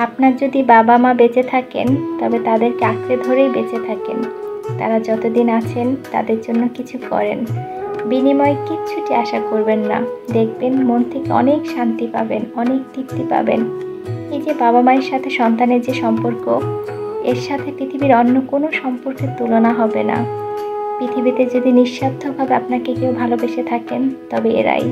আপনার যদি বাবা মা বেঁচে থাকেন তবে তাদেরকে আঁকড়ে ধরেই বেঁচে থাকেন। তারা যতদিন আছেন তাদের জন্য কিছু করেন, বিনিময়ে কিচ্ছুটি আশা করবেন না। দেখবেন মন থেকে অনেক শান্তি পাবেন, অনেক তৃপ্তি পাবেন। এই যে বাবা মায়ের সাথে সন্তানের যে সম্পর্ক, এর সাথে পৃথিবীর অন্য কোনো সম্পর্কের তুলনা হবে না। পৃথিবীতে যদি নিঃস্বার্থভাবে আপনাকে কেউ ভালোবেসে থাকেন তবে এরাই।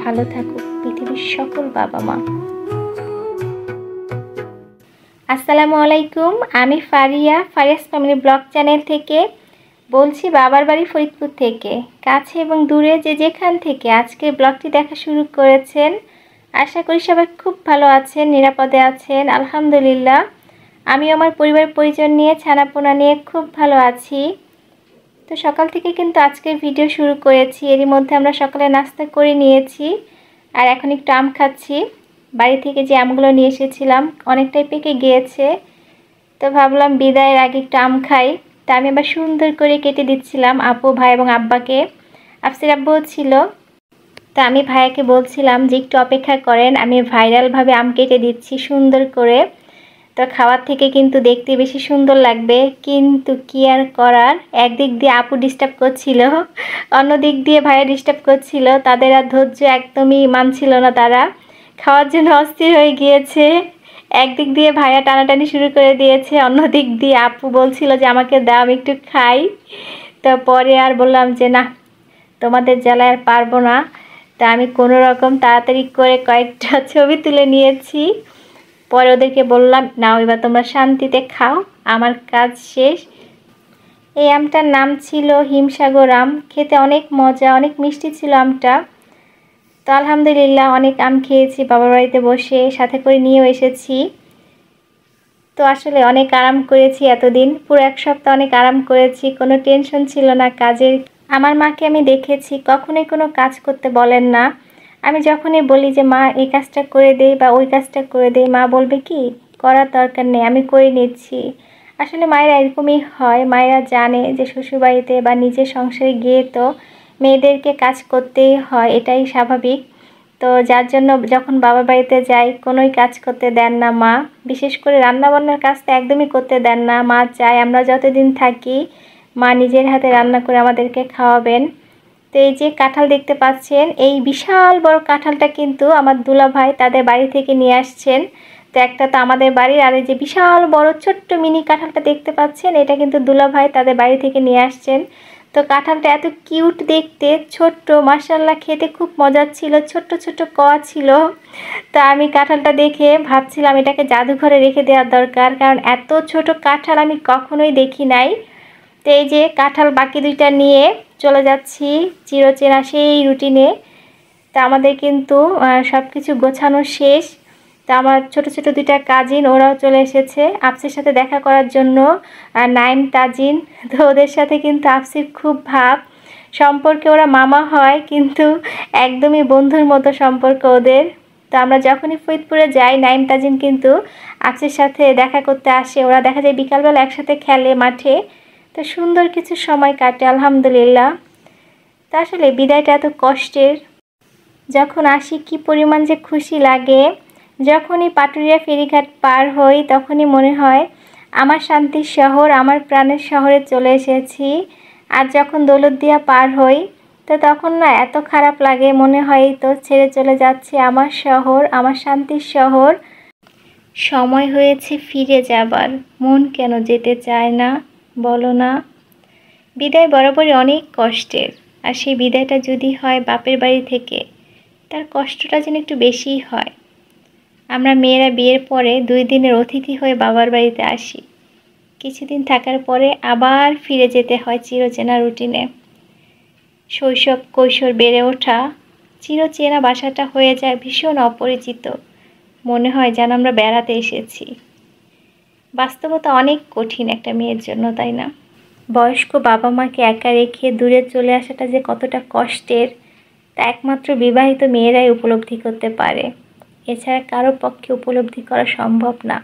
ভালো থাকুক পৃথিবীর সকল বাবা মা। আসসালামু আলাইকুম, আমি ফারিয়াস ফ্যামিলি ব্লগ চ্যানেল থেকে বলছি, বাবার বাড়ি ফরিদপুর থেকে। কাছে এবং দূরে যে যেখান থেকে আজকে ব্লগটি দেখা শুরু করেছেন, আশা করি সবাই খুব ভালো আছেন, নিরাপদে আছেন। আলহামদুলিল্লাহ, আমি আমার পরিবার পরিজন নিয়ে, ছানাপোনা নিয়ে খুব ভালো আছি। তো সকাল থেকে কিন্তু আজকের ভিডিও শুরু করেছি। এরই মধ্যে আমরা সকালে নাস্তা করে নিয়েছি আর এখন একটু আম খাচ্ছি। বাড়ি থেকে যে আমগুলো নিয়ে এসেছিলাম অনেকটাই পেকে গিয়েছে, তো ভাবলাম বিদায়ের আগে একটু আম খাই। তা আমি আবার সুন্দর করে কেটে দিচ্ছিলাম আপু, ভাই এবং আব্বাকে। আফসির আব্বুও ছিল। তা আমি ভাইয়াকে বলছিলাম যে একটু অপেক্ষা করেন, আমি ভাইরালভাবে আম কেটে দিচ্ছি সুন্দর করে। তো খাওয়ার থেকে কিন্তু দেখতে বেশি সুন্দর লাগবে, কিন্তু কি আর করার। একদিক দিয়ে আপু ডিস্টার্ব করছিল, অন্য দিক দিয়ে ভাইয়া ডিস্টার্ব করছিল। তাদের আর ধৈর্য একদমই মানছিল না, তারা খাওয়ার জন্য অস্থির হয়ে গিয়েছে। একদিক দিয়ে ভাইয়া টানাটানি শুরু করে দিয়েছে, অন্য দিক দিয়ে আপু বলছিল যে আমাকে দাও, আমি একটু খাই। তো পরে আর বললাম যে না, তোমাদের জ্বালায় আর পারবো না। তা আমি কোনো রকম তাড়াতাড়ি করে কয়েকটা ছবি তুলে নিয়েছি। পরে ওদেরকে বললাম, নাও এবার তোমরা শান্তিতে খাও, আমার কাজ শেষ। এই আমটার নাম ছিল হিমসাগর আম। খেতে অনেক মজা, অনেক মিষ্টি ছিল আমটা। তো আলহামদুলিল্লাহ অনেক আম খেয়েছি বাবার বাড়িতে বসে, সাথে করে নিয়েও এসেছি। তো আসলে অনেক আরাম করেছি এতদিন, পুরো এক সপ্তাহ অনেক আরাম করেছি, কোনো টেনশন ছিল না কাজের। আমার মাকে আমি দেখেছি কখনোই কোনো কাজ করতে বলেন না। আমি যখনই বলি যে মা এই কাজটা করে দেই বা ওই কাজটা করে দেই, মা বলবে কি করার দরকার নেই, আমি করে নিচ্ছি। আসলে মায়েরা এরকমই হয়, মায়েরা জানে যে শ্বশুরবাড়িতে বা নিজের সংসারে গিয়ে তো মেয়েদেরকে কাজ করতেই হয়, এটাই স্বাভাবিক। তো যার জন্য যখন বাবার বাড়িতে যাই কোনোই কাজ করতে দেন না মা, বিশেষ করে রান্নাবান্নার কাজ তো একদমই করতে দেন না। মা চায় আমরা যতদিন থাকি মা নিজের হাতে রান্না করে আমাদেরকে খাওয়াবেন। তো এই যে কাঁঠাল দেখতে পাচ্ছেন, এই বিশাল বড় কাঁঠালটা কিন্তু আমার দুলাভাই তাদের বাড়ি থেকে নিয়ে আসছেন। তো একটা তো আমাদের বাড়ির, আর এই যে বিশাল বড় ছোট্ট মিনি কাঁঠালটা দেখতে পাচ্ছেন, এটা কিন্তু দুলাভাই তাদের বাড়ি থেকে নিয়ে আসছেন। তো কাঁঠালটা এত কিউট দেখতে, ছোট্ট, মাশাআল্লাহ খেতে খুব মজার ছিল, ছোট্ট ছোট্ট কয়া ছিল। তো আমি কাঁঠালটা দেখে ভাবছিলাম এটাকে জাদুঘরে রেখে দেওয়ার দরকার, কারণ এত ছোট কাঁঠাল আমি কখনোই দেখি নাই। তো এই যে কাঁঠাল বাকি দুইটা নিয়ে চলে যাচ্ছি চিরচেনা সেই রুটিনে। তা আমাদের কিন্তু সব কিছু গোছানো শেষ। তা আমার ছোট ছোট দুইটা কাজিন ওরাও চলে এসেছে আফসির সাথে দেখা করার জন্য, নাইম, তাজিন। তো ওদের সাথে কিন্তু আফসির খুব ভাব, সম্পর্কে ওরা মামা হয় কিন্তু একদমই বন্ধুর মতো সম্পর্ক ওদের। তো আমরা যখনই ফরিদপুরে যাই, নাইম, তাজিন কিন্তু আফসির সাথে দেখা করতে আসে। ওরা দেখা যায় বিকালবেলা একসাথে খেলে মাঠে। তো সুন্দর কিছু সময় কাটে আলহামদুলিল্লাহ। তা আসলে বিদায়টা এত কষ্টের, যখন আসি কি পরিমাণ যে খুশি লাগে। যখনই পাটুরিয়া ফেরিঘাট পার হই তখনই মনে হয় আমার শান্তির শহর, আমার প্রাণের শহরে চলে এসেছি। আর যখন দৌলতদিয়া পার হই তো তখন না এত খারাপ লাগে, মনে হয় তো ছেড়ে চলে যাচ্ছে আমার শহর, আমার শান্তির শহর। সময় হয়েছে ফিরে যাবার, মন কেন যেতে চায় না বলো না। বিদায় বরাবরই অনেক কষ্টের, আর সেই বিদায়টা যদি হয় বাপের বাড়ি থেকে, তার কষ্টটা যেন একটু বেশিই হয়। আমরা মেয়েরা বিয়ের পরে 2 দিনের অতিথি হয়ে বাবার বাড়িতে আসি, কিছুদিন থাকার পরে আবার ফিরে যেতে হয় চিরচেনা রুটিনে। শৈশব কৈশোর বেড়ে ওঠা চিরচেনা বাসাটা হয়ে যায় ভীষণ অপরিচিত, মনে হয় যেন আমরা বেড়াতে এসেছি। বাস্তবতা অনেক কঠিন একটা মেয়ের জন্য, তাই না? বয়স্ক বাবা মাকে একা রেখে দূরে চলে আসাটা যে কতটা কষ্টের তা একমাত্র বিবাহিত মেয়েরাই উপলব্ধি করতে পারে, এছাড়া কারো পক্ষে উপলব্ধি করা সম্ভব না।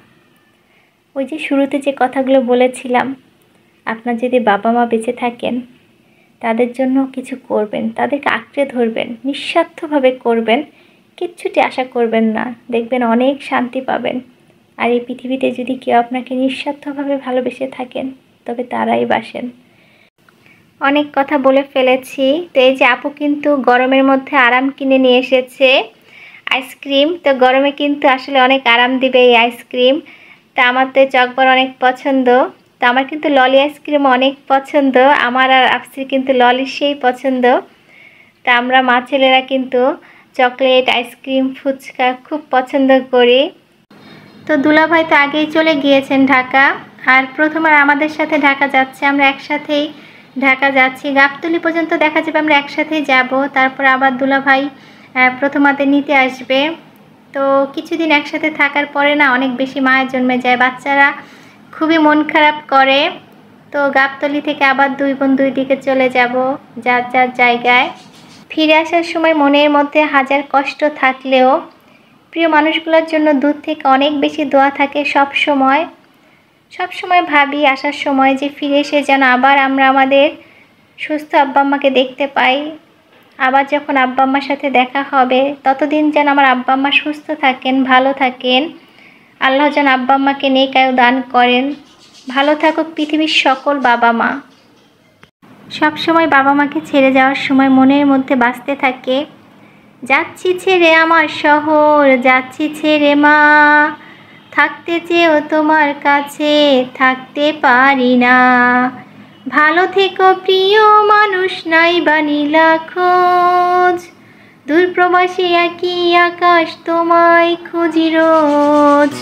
ওই যে শুরুতে যে কথাগুলো বলেছিলাম, আপনার যদি বাবা মা বেঁচে থাকেন তাদের জন্য কিছু করবেন, তাদেরকে আঁকড়ে ধরবেন, নিঃস্বার্থভাবে করবেন, কিচ্ছুটি আশা করবেন না, দেখবেন অনেক শান্তি পাবেন। আর এই পৃথিবীতে যদি কেউ আপনাকে নিঃস্বার্থভাবে ভালোবেসে থাকেন তবে তারাই বাসেন। অনেক কথা বলে ফেলেছি। তো এই যে আপু কিন্তু গরমের মধ্যে আরাম কিনে নিয়ে এসেছে আইসক্রিম। তো গরমে কিন্তু আসলে অনেক আরাম দিবে এই আইসক্রিম। তা আমার তো চকবার অনেক পছন্দ। তো আমার কিন্তু ললি আইসক্রিম অনেক পছন্দ। আমার আর আফসির কিন্তু ললি সেই পছন্দ। তা আমরা মা ছেলেরা কিন্তু চকলেট, আইসক্রিম, ফুচকা খুব পছন্দ করি। তো দুলাভাই তো আগেই চলে গিয়েছেন ঢাকা, আর প্রথমবার আমাদের সাথে ঢাকা যাচ্ছে। আমরা একসাথেই ঢাকা যাচ্ছি, গাবতলী পর্যন্ত দেখা যাবে আমরা একসাথেই যাব। তারপর আবার দুলাভাই প্রথমাতে নিতে আসবে। তো কিছুদিন একসাথে থাকার পরে না অনেক বেশি মায়া জন্মে যায়, বাচ্চারা খুবই মন খারাপ করে। তো গাবতলী থেকে আবার দুই বোন দুই দিকে চলে যাব যার যার জায়গায়। ফিরে আসার সময় মনের মধ্যে হাজার কষ্ট থাকলেও প্রিয় মানুষগুলোর জন্য দূর থেকে অনেক বেশি দোয়া থাকে সব সময় ভাবি আসার সময় যে ফিরে এসে যেন আবার আমরা আমাদের সুস্থ আব্বা আম্মাকে দেখতে পাই। আবার যখন আব্বা আম্মার সাথে দেখা হবে ততদিন যেন আমার আব্বা আম্মা সুস্থ থাকেন, ভালো থাকেন। আল্লাহ যেন আব্বা আম্মাকে নেক আয়ু দান করেন। ভালো থাকুক পৃথিবীর সকল বাবা মা। সব সময় বাবা মাকে ছেড়ে যাওয়ার সময় মনের মধ্যে বাজতে থাকে, যাচ্ছি ছেড়ে আমার শহর, যাচ্ছি ছেড়ে মা, থাকতে চেয়েও তোমার কাছে থাকতে পারি না। ভালো থেকো প্রিয় মানুষ, নাই বানিলা খোঁজ, দূর প্রবাসী একই আকাশ তোমায় খুঁজি রোজ।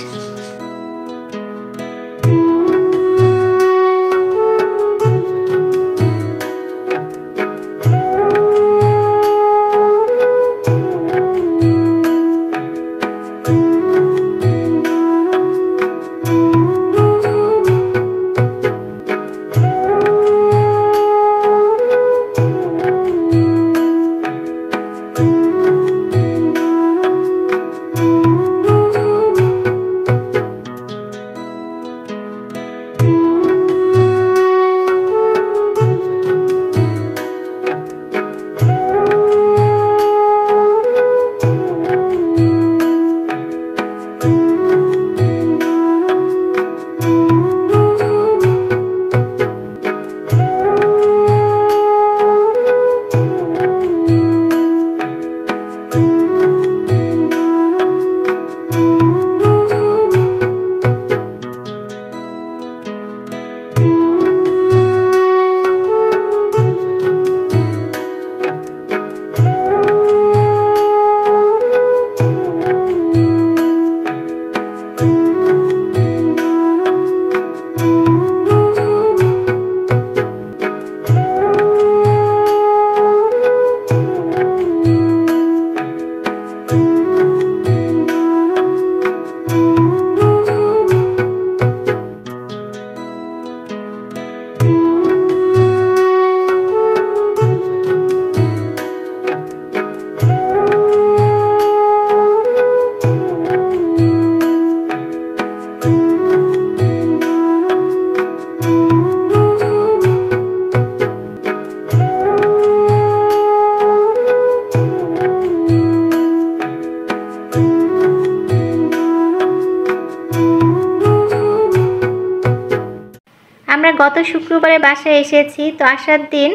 আমরা গত শুক্রবারে বাসায় এসেছি। তো আসার দিন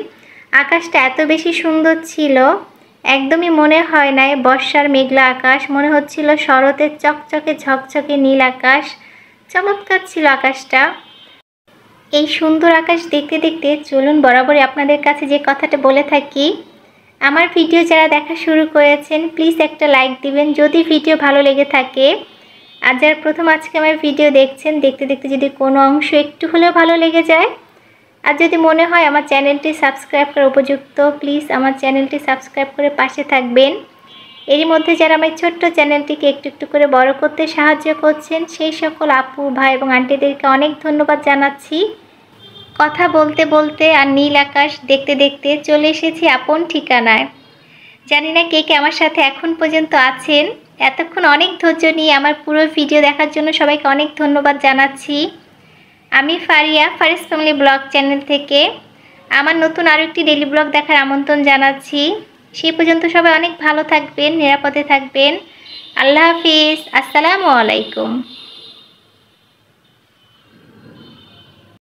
আকাশটা এত বেশি সুন্দর ছিল, একদমই মনে হয় নাই বর্ষার মেঘলা আকাশ, মনে হচ্ছিল শরতের চকচকে ঝকঝকে নীল আকাশ। চমৎকার ছিল আকাশটা। এই সুন্দর আকাশ দেখতে দেখতে চলুন বরাবরই আপনাদের কাছে যে কথাটা বলে থাকি, আমার ভিডিও যারা দেখা শুরু করেছেন প্লিজ একটা লাইক দিবেন যদি ভিডিও ভালো লেগে থাকে। আর যারা প্রথম আজকে আমার ভিডিও দেখছেন, দেখতে দেখতে যদি কোনো অংশ একটু হলেও ভালো লেগে যায়, আর যদি মনে হয় আমার চ্যানেলটি সাবস্ক্রাইব করা উপযুক্ত, প্লিজ আমার চ্যানেলটি সাবস্ক্রাইব করে পাশে থাকবেন। এরই মধ্যে যারা আমার ছোট্ট চ্যানেলটিকে একটু একটু করে বড় করতে সাহায্য করছেন সেই সকল আপু, ভাই এবং আন্টিদেরকে অনেক ধন্যবাদ জানাচ্ছি। কথা বলতে বলতে আর নীল আকাশ দেখতে দেখতে চলে এসেছি আপন ঠিকানায়। জানি না কে কে আমার সাথে এখন পর্যন্ত আছেন। এতক্ষণ অনেক ধৈর্য নিয়ে আমার পুরো ভিডিও দেখার জন্য সবাইকে অনেক ধন্যবাদ জানাচ্ছি। আমি Faria, Faris family blog channel থেকে আমার নতুন আরও একটি ডেইলি ব্লগ দেখার আমন্ত্রণ জানাচ্ছি। সেই পর্যন্ত সবাই অনেক ভালো থাকবেন, নিরাপদে থাকবেন। আল্লাহ হাফিজ, আসসালামু আলাইকুম।